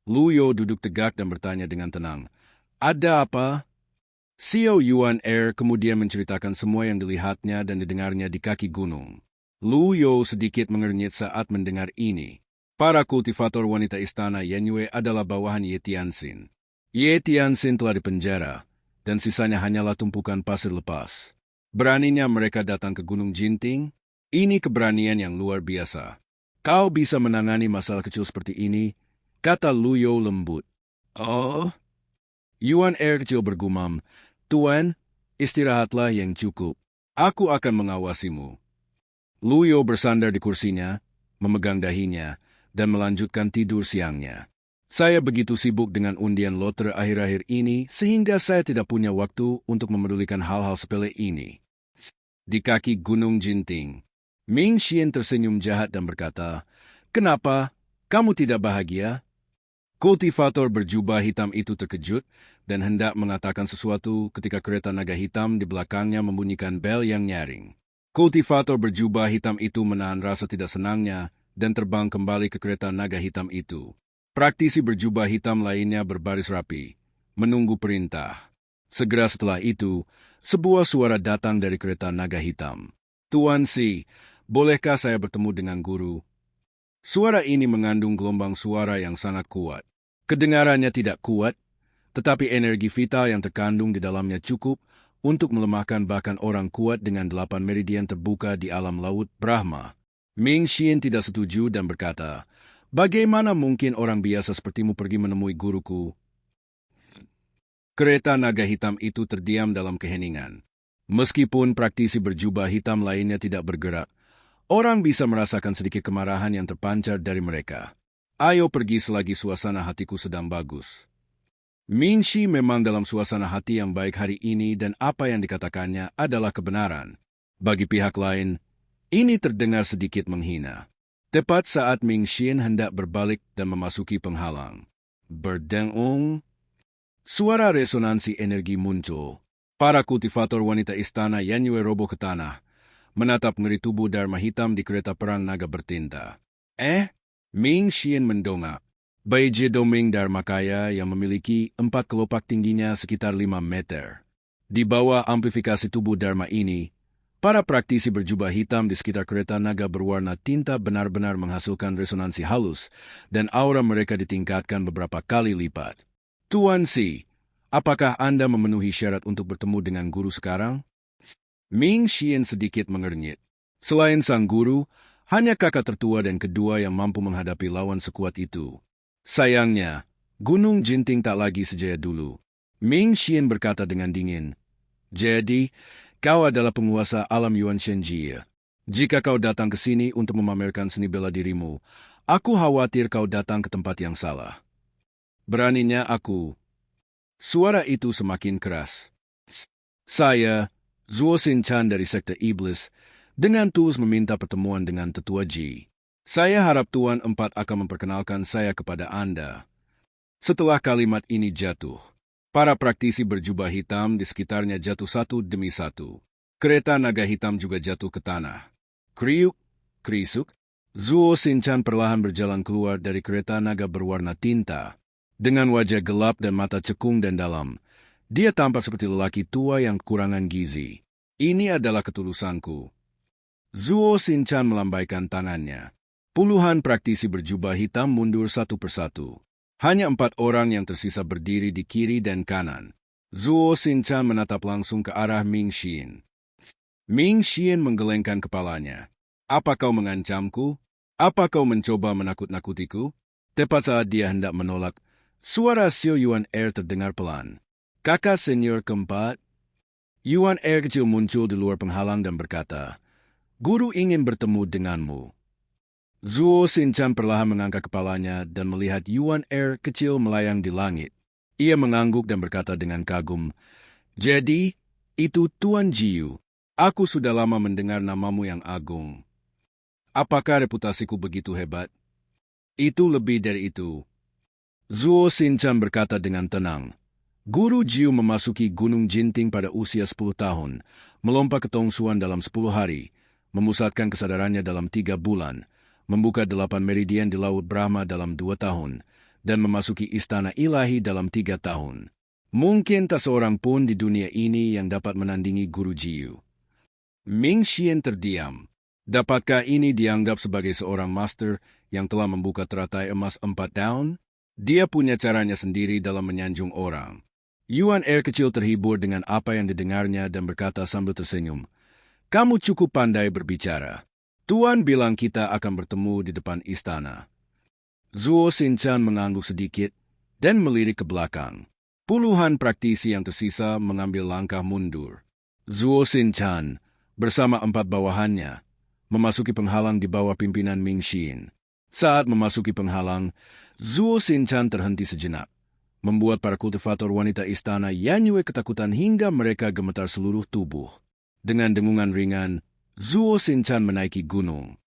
Luyo duduk tegak dan bertanya dengan tenang. Ada apa? Xiao Yuan kemudian menceritakan semua yang dilihatnya dan didengarnya di kaki gunung. Luyo sedikit mengernyit saat mendengar ini. Para kultivator wanita istana Yenyue adalah bawahan Ye Tianxin. Ye Tianxin telah dipenjara, dan sisanya hanyalah tumpukan pasir lepas. Beraninya mereka datang ke Gunung Jinting? Ini keberanian yang luar biasa. Kau bisa menangani masalah kecil seperti ini, kata Luyo lembut. Oh? Yuan kecil bergumam, Tuan, istirahatlah yang cukup. Aku akan mengawasimu. Luyo bersandar di kursinya, memegang dahinya, dan melanjutkan tidur siangnya. Saya begitu sibuk dengan undian lotre akhir-akhir ini, sehingga saya tidak punya waktu untuk memedulikan hal-hal sepele ini. Di kaki Gunung Jinting, Ming Xian tersenyum jahat dan berkata, Kenapa? Kamu tidak bahagia? Kultivator berjubah hitam itu terkejut dan hendak mengatakan sesuatu ketika kereta naga hitam di belakangnya membunyikan bel yang nyaring. Kultivator berjubah hitam itu menahan rasa tidak senangnya dan terbang kembali ke kereta naga hitam itu. Praktisi berjubah hitam lainnya berbaris rapi, menunggu perintah. Segera setelah itu, sebuah suara datang dari kereta naga hitam. Tuan Si, bolehkah saya bertemu dengan guru? Suara ini mengandung gelombang suara yang sangat kuat. Kedengarannya tidak kuat, tetapi energi vital yang terkandung di dalamnya cukup untuk melemahkan bahkan orang kuat dengan 8 meridian terbuka di alam laut Brahma. Ming Xian tidak setuju dan berkata, Bagaimana mungkin orang biasa sepertimu pergi menemui guruku? Kereta naga hitam itu terdiam dalam keheningan. Meskipun praktisi berjubah hitam lainnya tidak bergerak, orang bisa merasakan sedikit kemarahan yang terpancar dari mereka. Ayo pergi selagi suasana hatiku sedang bagus. Ming Shi memang dalam suasana hati yang baik hari ini dan apa yang dikatakannya adalah kebenaran. Bagi pihak lain, ini terdengar sedikit menghina. Tepat saat Ming Xian hendak berbalik dan memasuki penghalang. Berdengung, suara resonansi energi muncul. Para kultivator wanita istana Yenyue roboh ke tanah, menatap ngeri tubuh Dharma hitam di kereta perang naga bertinta. Ming Xian mendongak. Baiji Doming Dharmakaya yang memiliki 4 kelopak tingginya sekitar 5 meter. Di bawah amplifikasi tubuh Dharma ini, para praktisi berjubah hitam di sekitar kereta naga berwarna tinta benar-benar menghasilkan resonansi halus dan aura mereka ditingkatkan beberapa kali lipat. Tuan Si, apakah Anda memenuhi syarat untuk bertemu dengan guru sekarang? Ming Xian sedikit mengernyit. Selain sang guru, hanya kakak tertua dan kedua yang mampu menghadapi lawan sekuat itu. Sayangnya, Gunung Jinting tak lagi sejaya dulu. Ming Xian berkata dengan dingin, Jadi, kau adalah penguasa alam Yuan Shenjie. Jika kau datang ke sini untuk memamerkan seni bela dirimu, aku khawatir kau datang ke tempat yang salah. Beraninya aku. Suara itu semakin keras. Saya, Zuo Xin-chan dari Sekte Iblis, dengan tulus meminta pertemuan dengan Tetua Ji. Saya harap Tuan Empat akan memperkenalkan saya kepada Anda. Setelah kalimat ini jatuh, para praktisi berjubah hitam di sekitarnya jatuh satu demi satu. Kereta naga hitam juga jatuh ke tanah. Kriuk, krisuk, Zuo Xin-chan perlahan berjalan keluar dari kereta naga berwarna tinta. Dengan wajah gelap dan mata cekung dan dalam, dia tampak seperti lelaki tua yang kekurangan gizi. Ini adalah ketulusanku. Zuo Xin-chan melambaikan tangannya. Puluhan praktisi berjubah hitam mundur satu persatu. Hanya 4 orang yang tersisa berdiri di kiri dan kanan. Zuo Xin-chan menatap langsung ke arah Ming Xian. Ming Xian menggelengkan kepalanya. Apa kau mengancamku? Apa kau mencoba menakut-nakutiku? Tepat saat dia hendak menolak, suara Xiao Yuan terdengar pelan. Kakak senior keempat? Yuan kecil muncul di luar penghalang dan berkata, Guru ingin bertemu denganmu. Zuo Xin-chan perlahan mengangkat kepalanya dan melihat Yuan kecil melayang di langit. Ia mengangguk dan berkata dengan kagum, Jadi, itu Tuan Jiu. Aku sudah lama mendengar namamu yang agung. Apakah reputasiku begitu hebat? Itu lebih dari itu. Zuo Xin-chan berkata dengan tenang. Guru Jiu memasuki Gunung Jinting pada usia 10 tahun, melompat ke Tongsuan dalam 10 hari, memusatkan kesadarannya dalam 3 bulan, membuka 8 meridian di Laut Brahma dalam 2 tahun, dan memasuki istana ilahi dalam 3 tahun. Mungkin tak seorang pun di dunia ini yang dapat menandingi Guru Jiu. Ming Xian terdiam. Dapatkah ini dianggap sebagai seorang master yang telah membuka teratai emas 4 daun? Dia punya caranya sendiri dalam menyanjung orang. Yuan Air kecil terhibur dengan apa yang didengarnya dan berkata sambil tersenyum, "Kamu cukup pandai berbicara. Tuan bilang kita akan bertemu di depan istana." Zuo Shinchan mengangguk sedikit dan melirik ke belakang. Puluhan praktisi yang tersisa mengambil langkah mundur. Zuo Shinchan bersama 4 bawahannya memasuki penghalang di bawah pimpinan Ming Xian. Saat memasuki penghalang, Zuo Shinchan terhenti sejenak, membuat para kultivator wanita istana Yanyue ketakutan hingga mereka gemetar seluruh tubuh. Dengan dengungan ringan, Zuo Shinchan menaiki gunung.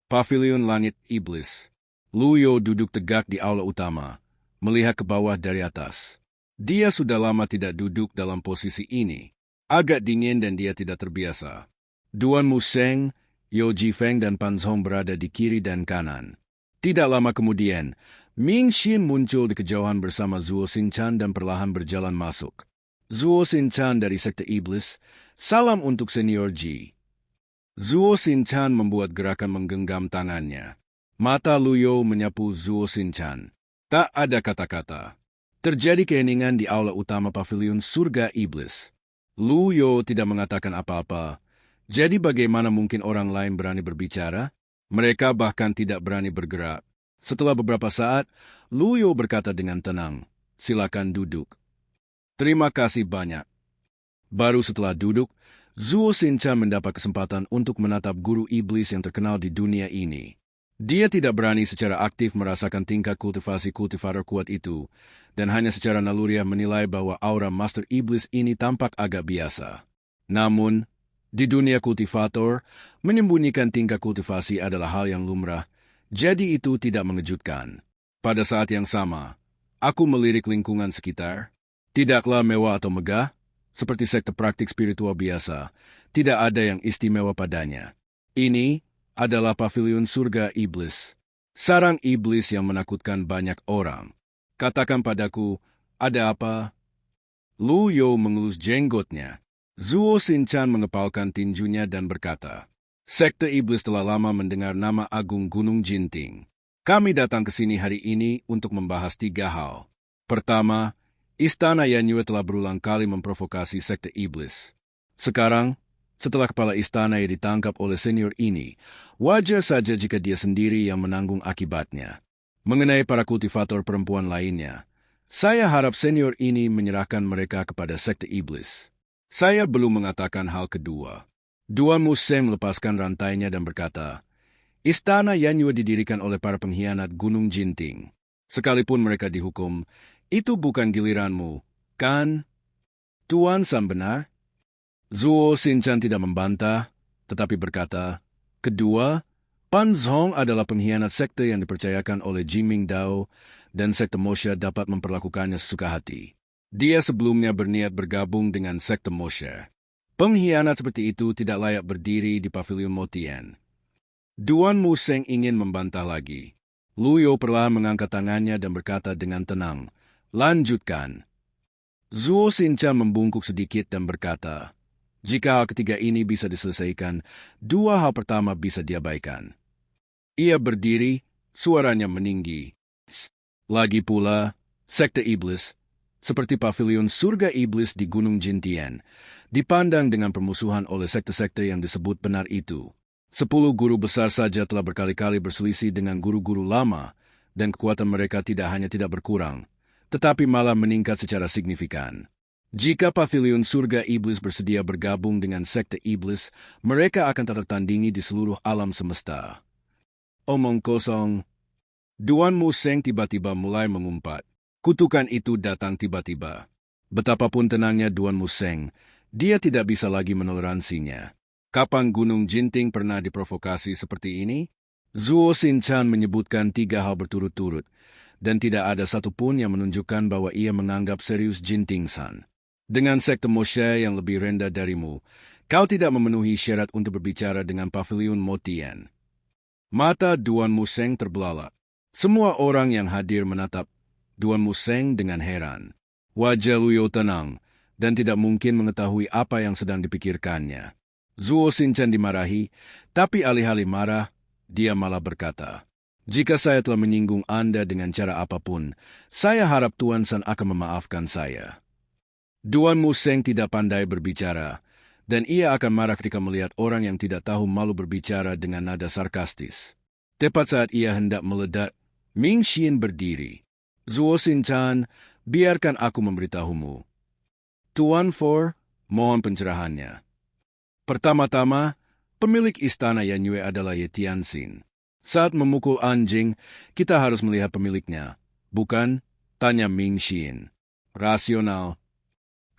Pavilion Langit Iblis. Lu You duduk tegak di aula utama, melihat ke bawah dari atas. Dia sudah lama tidak duduk dalam posisi ini. Agak dingin dan dia tidak terbiasa. Duan Museng, Yo Jifeng dan Pan Zhong berada di kiri dan kanan. Tidak lama kemudian, Ming Xian muncul di kejauhan bersama Zuo Shinchan dan perlahan berjalan masuk. Zuo Shinchan dari Sekte Iblis, salam untuk Senior Ji. Zuo Shinchan membuat gerakan menggenggam tangannya. Mata Lu You menyapu Zuo Shinchan. Tak ada kata-kata. Terjadi keheningan di aula utama pavilion surga iblis. Lu You tidak mengatakan apa-apa. Jadi bagaimana mungkin orang lain berani berbicara? Mereka bahkan tidak berani bergerak. Setelah beberapa saat, Lu You berkata dengan tenang, "Silakan duduk." "Terima kasih banyak." Baru setelah duduk, Zuo Shinchan mendapat kesempatan untuk menatap guru iblis yang terkenal di dunia ini. Dia tidak berani secara aktif merasakan tingkat kultivasi kultivator kuat itu, dan hanya secara naluriah menilai bahwa aura master iblis ini tampak agak biasa. Namun, di dunia kultivator, menyembunyikan tingkat kultivasi adalah hal yang lumrah, jadi itu tidak mengejutkan. Pada saat yang sama, aku melirik lingkungan sekitar. Tidaklah mewah atau megah, seperti sekte praktik spiritual biasa, tidak ada yang istimewa padanya. Ini adalah pavilion surga iblis, sarang iblis yang menakutkan banyak orang. Katakan padaku, ada apa? Lu You mengelus jenggotnya. Zuo Shinchan mengepalkan tinjunya dan berkata, "Sekte Iblis telah lama mendengar nama agung Gunung Jinting. Kami datang ke sini hari ini untuk membahas 3 hal. Pertama, Istana Yanyue telah berulang kali memprovokasi Sekte Iblis. Sekarang, setelah kepala istana yang ditangkap oleh senior ini, wajar saja jika dia sendiri yang menanggung akibatnya. Mengenai para kultivator perempuan lainnya, saya harap senior ini menyerahkan mereka kepada Sekte Iblis. Saya belum mengatakan hal kedua." Duan Museng melepaskan rantainya dan berkata, "Istana Yanyue didirikan oleh para pengkhianat Gunung Jinting. Sekalipun mereka dihukum, itu bukan giliranmu, kan? Tuan Sam benar?" Zuo Shinchan tidak membantah, tetapi berkata, "Kedua, Pan Zhong adalah pengkhianat sekte yang dipercayakan oleh Jiming Dao, dan Sekte Moshe dapat memperlakukannya sesuka hati. Dia sebelumnya berniat bergabung dengan Sekte Moshe. Pengkhianat seperti itu tidak layak berdiri di pavilion Motian." Duan Museng ingin membantah lagi. Lu You perlahan mengangkat tangannya dan berkata dengan tenang, "Lanjutkan." Zuo Shinchan membungkuk sedikit dan berkata, "Jika hal ketiga ini bisa diselesaikan, 2 hal pertama bisa diabaikan." Ia berdiri, suaranya meninggi. Lagi pula, Sekte Iblis, seperti pavilion surga iblis di Gunung Jintian, dipandang dengan permusuhan oleh sekte-sekte yang disebut benar itu. 10 guru besar saja telah berkali-kali berselisih dengan guru-guru lama, dan kekuatan mereka tidak hanya tidak berkurang, tetapi malah meningkat secara signifikan. Jika pavilion surga iblis bersedia bergabung dengan sekte iblis, mereka akan tertandingi di seluruh alam semesta. Omong kosong. Duan Museng tiba-tiba mulai mengumpat. Kutukan itu datang tiba-tiba. Betapapun tenangnya Duan Museng, dia tidak bisa lagi menoleransinya. Kapan Gunung Jinting pernah diprovokasi seperti ini? Zuo Shinchan menyebutkan 3 hal berturut-turut, dan tidak ada satupun yang menunjukkan bahwa ia menganggap serius Jinting-san. Dengan sekte Moshe yang lebih rendah darimu, kau tidak memenuhi syarat untuk berbicara dengan pavilion Motian. Mata Duan Museng terbelalak. Semua orang yang hadir menatap Tuan Museng dengan heran. Wajah Luyo tenang, dan tidak mungkin mengetahui apa yang sedang dipikirkannya. Zuo Shinchan dimarahi, tapi alih-alih marah, dia malah berkata, "Jika saya telah menyinggung Anda dengan cara apapun, saya harap Tuan San akan memaafkan saya." Tuan Museng tidak pandai berbicara, dan ia akan marah ketika melihat orang yang tidak tahu malu berbicara dengan nada sarkastis. Tepat saat ia hendak meledak, Ming Xin berdiri. "Zuo Shinchan, biarkan aku memberitahumu." "Tuan For, mohon pencerahannya." "Pertama-tama, pemilik istana Yanyue adalah Ye Tianxin. Saat memukul anjing, kita harus melihat pemiliknya, bukan?" tanya Ming Xin. "Rasional."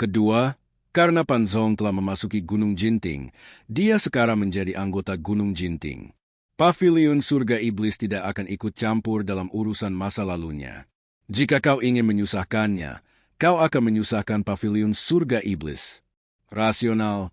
"Kedua, karena Pan Zhong telah memasuki Gunung Jinting, dia sekarang menjadi anggota Gunung Jinting. Paviliun Surga Iblis tidak akan ikut campur dalam urusan masa lalunya. Jika kau ingin menyusahkannya, kau akan menyusahkan Paviliun Surga Iblis." "Rasional."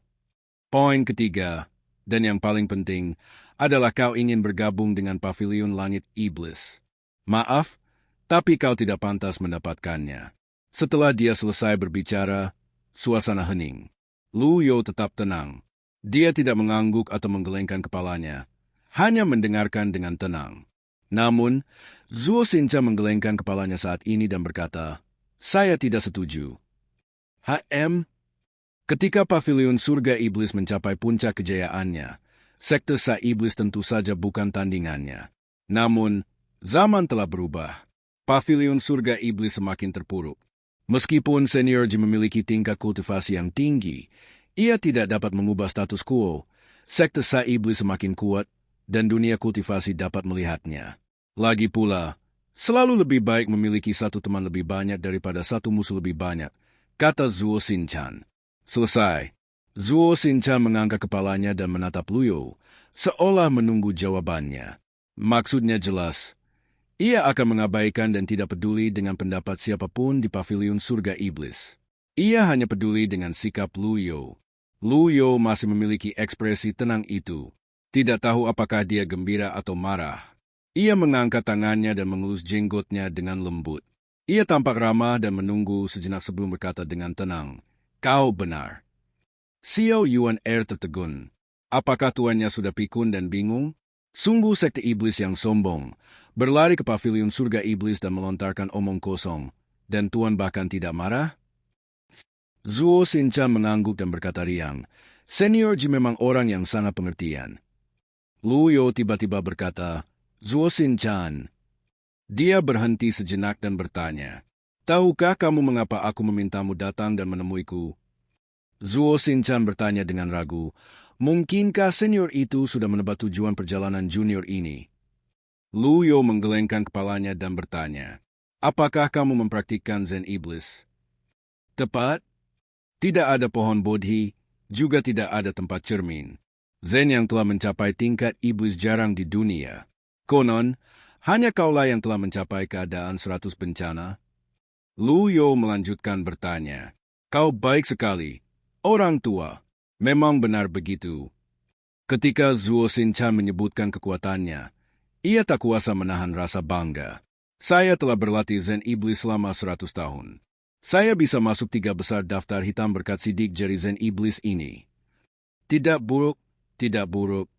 Poin ketiga, dan yang paling penting, adalah kau ingin bergabung dengan Paviliun Langit Iblis. "Maaf, tapi kau tidak pantas mendapatkannya." Setelah dia selesai berbicara, suasana hening. Lu Yo tetap tenang. Dia tidak mengangguk atau menggelengkan kepalanya, hanya mendengarkan dengan tenang. Namun, Zuo Shinchan menggelengkan kepalanya saat ini dan berkata, "Saya tidak setuju." Ketika Paviliun Surga Iblis mencapai puncak kejayaannya, sekte Sa Iblis tentu saja bukan tandingannya. Namun, zaman telah berubah. Paviliun Surga Iblis semakin terpuruk. Meskipun Senior Ji memiliki tingkat kultivasi yang tinggi, ia tidak dapat mengubah status quo. Sekte Sa Iblis semakin kuat, dan dunia kultivasi dapat melihatnya. Lagi pula, selalu lebih baik memiliki satu teman lebih banyak daripada satu musuh lebih banyak, kata Zuo Shinchan. Selesai. Zuo Shinchan mengangkat kepalanya dan menatap Luyo, seolah menunggu jawabannya. Maksudnya jelas. Ia akan mengabaikan dan tidak peduli dengan pendapat siapapun di Paviliun Surga Iblis. Ia hanya peduli dengan sikap Luyo. Luyo masih memiliki ekspresi tenang itu. Tidak tahu apakah dia gembira atau marah. Ia mengangkat tangannya dan mengelus jenggotnya dengan lembut. Ia tampak ramah dan menunggu sejenak sebelum berkata dengan tenang, "Kau benar." Xiao Yuan tertegun. Apakah tuannya sudah pikun dan bingung? Sungguh sekte iblis yang sombong, berlari ke Paviliun Surga Iblis dan melontarkan omong kosong, dan tuan bahkan tidak marah? Zuo Shinchan mengangguk dan berkata riang, "Senior Ji memang orang yang sangat pengertian." Lu Yo tiba-tiba berkata, "Zuo Shinchan." Dia berhenti sejenak dan bertanya, "Tahukah kamu mengapa aku memintamu datang dan menemuiku?" Zuo Shinchan bertanya dengan ragu, "Mungkinkah senior itu sudah menebak tujuan perjalanan junior ini?" Lu Yo menggelengkan kepalanya dan bertanya, "Apakah kamu mempraktikkan Zen Iblis?" "Tepat. Tidak ada pohon bodhi, juga tidak ada tempat cermin. Zen yang telah mencapai tingkat iblis jarang di dunia. Konon, hanya kaulah yang telah mencapai keadaan 100 bencana." Lu Yo melanjutkan bertanya, "Kau baik sekali, orang tua. Memang benar begitu." Ketika Zuo Shinchan menyebutkan kekuatannya, ia tak kuasa menahan rasa bangga. "Saya telah berlatih Zen Iblis selama 100 tahun. Saya bisa masuk 3 besar daftar hitam berkat sidik jari Zen Iblis ini." "Tidak buruk, tidak buruk."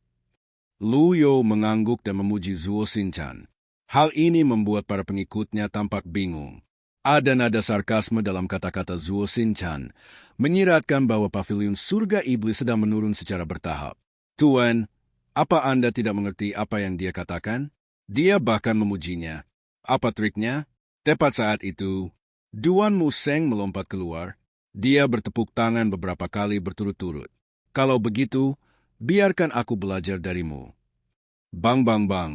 Lu Yo mengangguk dan memuji Zuo Shinchan. Hal ini membuat para pengikutnya tampak bingung. Ada nada sarkasme dalam kata-kata Zuo Shinchan, menyiratkan bahwa Paviliun Surga Iblis sedang menurun secara bertahap. "Tuan, apa Anda tidak mengerti apa yang dia katakan?" Dia bahkan memujinya. "Apa triknya?" Tepat saat itu, Tuan Museng melompat keluar. Dia bertepuk tangan beberapa kali berturut-turut. "Kalau begitu, biarkan aku belajar darimu." Bang bang bang.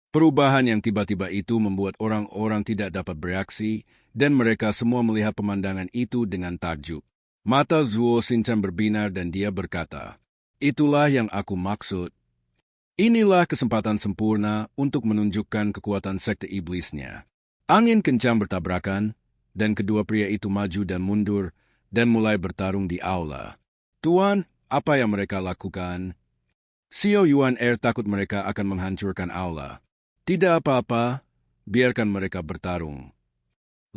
Perubahan yang tiba-tiba itu membuat orang-orang tidak dapat bereaksi, dan mereka semua melihat pemandangan itu dengan takjub. Mata Zuo Shinchan berbinar dan dia berkata, "Itulah yang aku maksud. Inilah kesempatan sempurna untuk menunjukkan kekuatan sekte iblisnya." Angin kencang bertabrakan, dan kedua pria itu maju dan mundur, dan mulai bertarung di aula. "Tuan, apa yang mereka lakukan?" Xiao Yuan takut mereka akan menghancurkan aula. "Tidak apa-apa, biarkan mereka bertarung."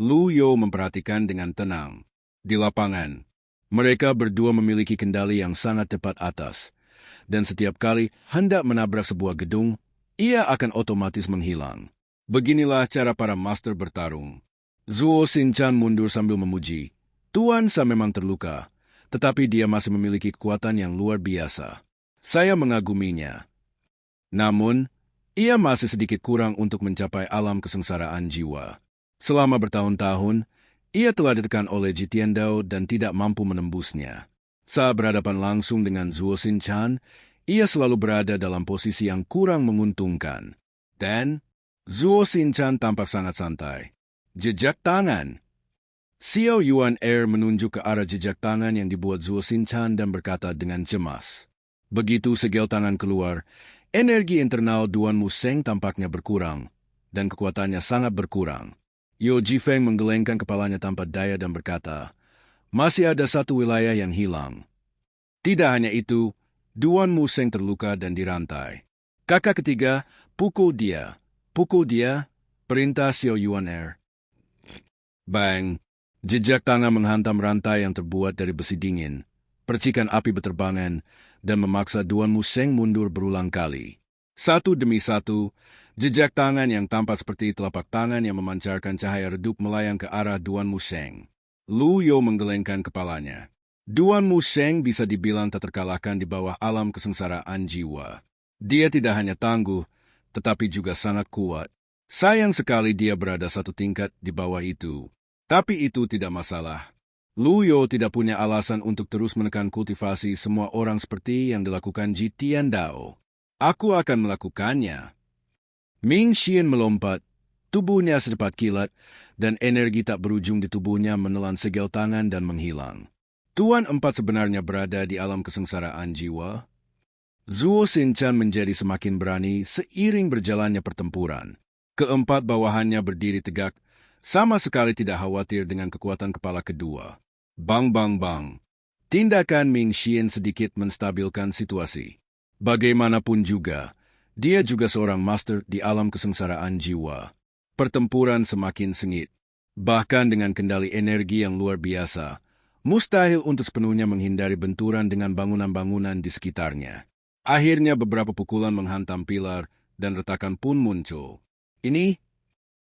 Lu Yo memperhatikan dengan tenang. Di lapangan, mereka berdua memiliki kendali yang sangat tepat atas, dan setiap kali hendak menabrak sebuah gedung, ia akan otomatis menghilang. Beginilah cara para master bertarung. Zuo Shinchan mundur sambil memuji. Tuan Sa memang terluka, tetapi dia masih memiliki kekuatan yang luar biasa. Saya mengaguminya. Namun, ia masih sedikit kurang untuk mencapai alam kesengsaraan jiwa. Selama bertahun-tahun, ia telah ditekan oleh Ji Tiandao dan tidak mampu menembusnya. Saat berhadapan langsung dengan Zuo Shinchan, ia selalu berada dalam posisi yang kurang menguntungkan. Dan Zuo Shinchan tampak sangat santai. Jejak tangan. Xiao Yuan Air menunjuk ke arah jejak tangan yang dibuat Zuo Shinchan dan berkata dengan cemas. Begitu segel tangan keluar, energi internal Duan Museng tampaknya berkurang, dan kekuatannya sangat berkurang. Yo Jifeng menggelengkan kepalanya tanpa daya dan berkata, masih ada satu wilayah yang hilang. Tidak hanya itu, Duan Museng terluka dan dirantai. Kakak ketiga, pukul dia, perintah Xiao Yuan Air. Bang! Jejak tangan menghantam rantai yang terbuat dari besi dingin. Percikan api berterbangan dan memaksa Duan Museng mundur berulang kali. Satu demi satu, jejak tangan yang tampak seperti telapak tangan yang memancarkan cahaya redup melayang ke arah Duan Museng. Lu Yo menggelengkan kepalanya. Duan Museng bisa dibilang tak terkalahkan di bawah alam kesengsaraan jiwa. Dia tidak hanya tangguh, tetapi juga sangat kuat. Sayang sekali dia berada satu tingkat di bawah itu. Tapi itu tidak masalah. Lu Yo tidak punya alasan untuk terus menekan kultivasi semua orang seperti yang dilakukan Ji Tiandao. Aku akan melakukannya. Ming Xian melompat, tubuhnya secepat kilat, dan energi tak berujung di tubuhnya menelan segel tangan dan menghilang. Tuan Empat sebenarnya berada di alam kesengsaraan jiwa. Zuo Shinchan menjadi semakin berani seiring berjalannya pertempuran. Keempat bawahannya berdiri tegak, sama sekali tidak khawatir dengan kekuatan kepala kedua. Bang bang bang. Tindakan Ming Xian sedikit menstabilkan situasi. Bagaimanapun juga, dia juga seorang master di alam kesengsaraan jiwa. Pertempuran semakin sengit. Bahkan dengan kendali energi yang luar biasa, mustahil untuk sepenuhnya menghindari benturan dengan bangunan-bangunan di sekitarnya. Akhirnya beberapa pukulan menghantam pilar dan retakan pun muncul. Ini,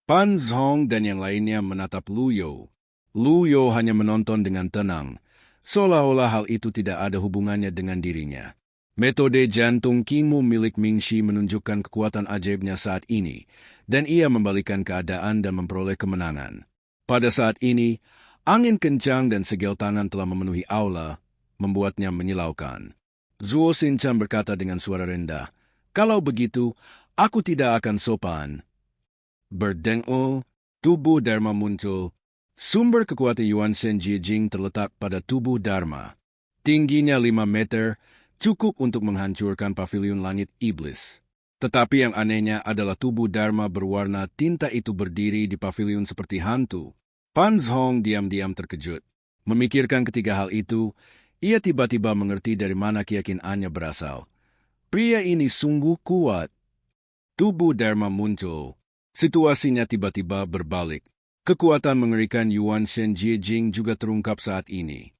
Pan Zhong dan yang lainnya menatap Lu Yo. Lu Yo hanya menonton dengan tenang, seolah-olah hal itu tidak ada hubungannya dengan dirinya. Metode jantung Qingmu milik Ming Shi menunjukkan kekuatan ajaibnya saat ini, dan ia membalikan keadaan dan memperoleh kemenangan. Pada saat ini, angin kencang dan segel tangan telah memenuhi aula, membuatnya menyilaukan. Zuo Shinchan berkata dengan suara rendah, kalau begitu, aku tidak akan sopan. Berdengol, tubuh Dharma muncul. Sumber kekuatan Yuan Shen Jijing terletak pada tubuh Dharma. Tingginya 5 meter, cukup untuk menghancurkan pavilion langit iblis. Tetapi yang anehnya adalah tubuh Dharma berwarna tinta itu berdiri di pavilion seperti hantu. Pan Zhong diam-diam terkejut. Memikirkan ketiga hal itu, ia tiba-tiba mengerti dari mana keyakinannya berasal. Pria ini sungguh kuat. Tubuh Dharma muncul. Situasinya tiba-tiba berbalik. Kekuatan mengerikan Yuan Shen Jijing juga terungkap saat ini.